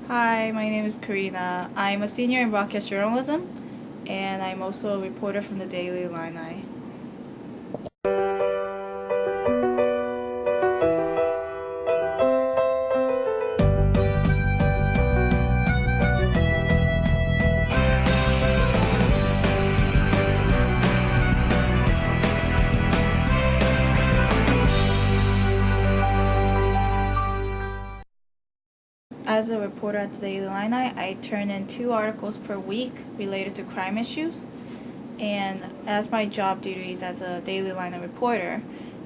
Hi, my name is Karina. I'm a senior in broadcast journalism, and I'm also a reporter from the Daily Illini. As a reporter at the Daily Illini, I turn in 2 articles per week related to crime issues. And as my job duties as a Daily Illini reporter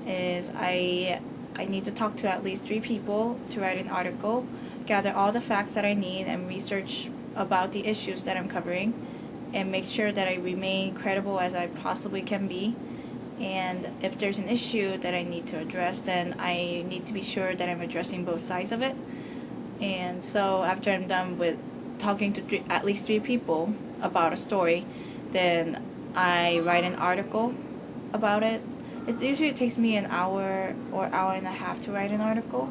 is I need to talk to at least 3 people to write an article, gather all the facts that I need, and research about the issues that I'm covering, and make sure that I remain credible as I possibly can be. And if there's an issue that I need to address, then I need to be sure that I'm addressing both sides of it. And so after I'm done with talking to at least 3 people about a story, then I write an article about it. It usually takes me an hour or hour and a half to write an article.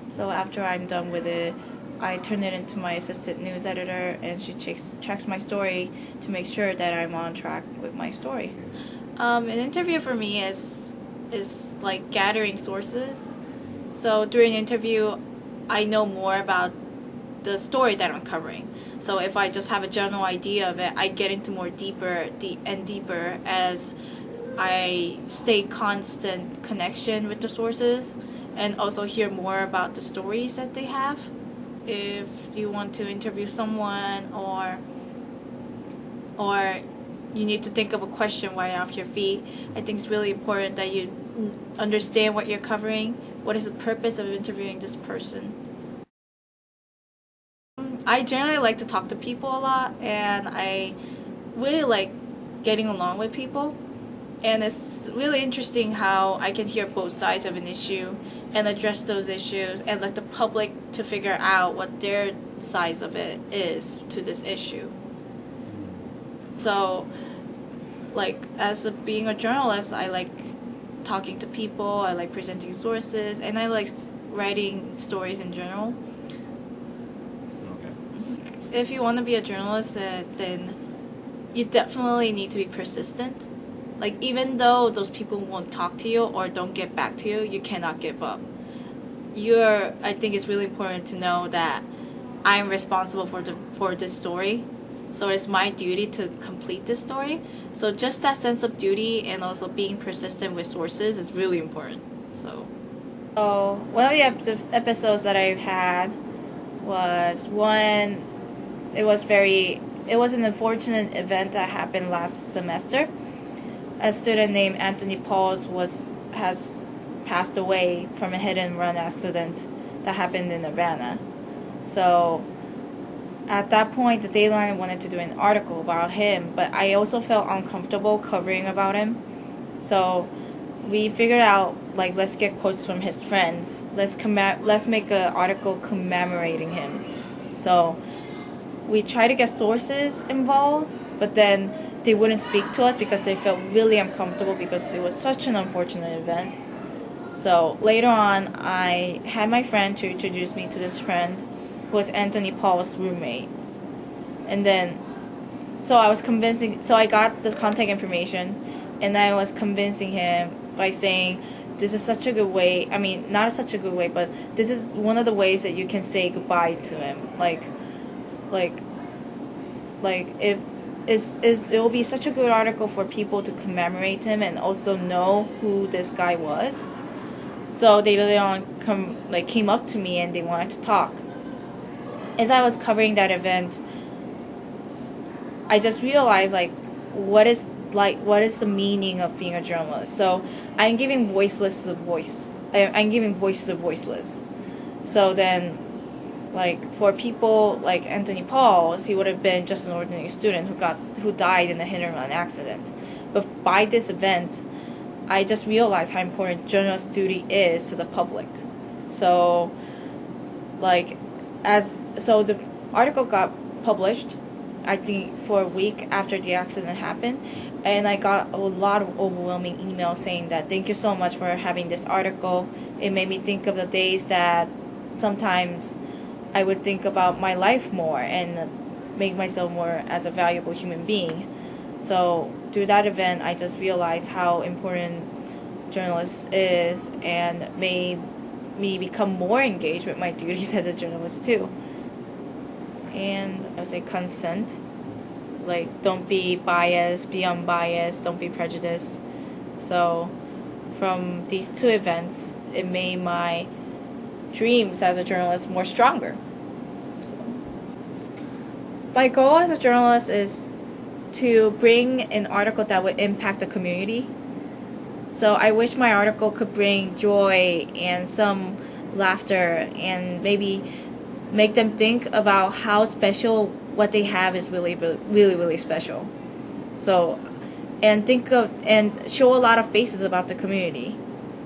So after I'm done with it, I turn it into my assistant news editor, and she checks my story to make sure that I'm on track with my story. An interview for me is like gathering sources. So during an interview, I know more about the story that I'm covering. So if I just have a general idea of it, I get into more deeper as I stay constant connection with the sources, and also hear more about the stories that they have. If you want to interview someone, or you need to think of a question right off your feet, I think it's really important that you understand what you're covering. What is the purpose of interviewing this person? I generally like to talk to people a lot, and I really like getting along with people. And it's really interesting how I can hear both sides of an issue and address those issues and let the public to figure out what their size of it is to this issue. So, like, being a journalist, I like talking to people, I like presenting sources, and I like writing stories in general. Okay. If you want to be a journalist, then you definitely need to be persistent. Like, even though those people won't talk to you or don't get back to you, you cannot give up. I think it's really important to know that I'm responsible for this story. So it's my duty to complete this story. So just that sense of duty and also being persistent with sources is really important. So one of the episodes that I've had was one. It was an unfortunate event that happened last semester. A student named Anthony Pauls has passed away from a hit and run accident that happened in Urbana. So at that point, the Dayline wanted to do an article about him, but I also felt uncomfortable covering about him. So we figured out, like, let's get quotes from his friends. Let's make an article commemorating him. So we tried to get sources involved, but then they wouldn't speak to us because they felt really uncomfortable because it was such an unfortunate event. So later on, I had my friend to introduce me to this friend who was Anthony Paul's roommate. And then, so I got the contact information, and I was convincing him by saying, this is such a good way, I mean, not such a good way, but this is one of the ways that you can say goodbye to him. Like if it will be such a good article for people to commemorate him and also know who this guy was. So they later on came up to me and they wanted to talk. As I was covering that event, I just realized what is the meaning of being a journalist. So I'm giving voiceless to the voice. I'm giving voice to the voiceless. So then, for people like Anthony Pauls, he would have been just an ordinary student who died in a hit and run accident. But by this event, I just realized how important journalist duty is to the public. So, the article got published, I think, for a week after the accident happened, and I got a lot of overwhelming emails saying that thank you so much for having this article. It made me think of the days that sometimes I would think about my life more and make myself more as a valuable human being. So through that event, I just realized how important journalist is and made me become more engaged with my duties as a journalist too. And I would say consent. Like, don't be biased, be unbiased, don't be prejudiced. So from these two events, it made my dreams as a journalist more stronger. So, my goal as a journalist is to bring an article that would impact the community. So I wish my article could bring joy and some laughter and maybe make them think about how special what they have is really, really, really, really special. So, and think of and show a lot of faces about the community.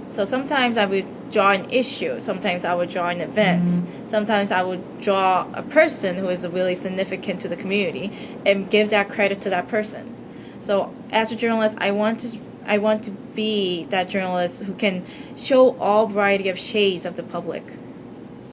So sometimes I would draw an issue, sometimes I would draw an event, sometimes I would draw a person who is really significant to the community and give that credit to that person. So as a journalist, I want to be that journalist who can show all variety of shades of the public.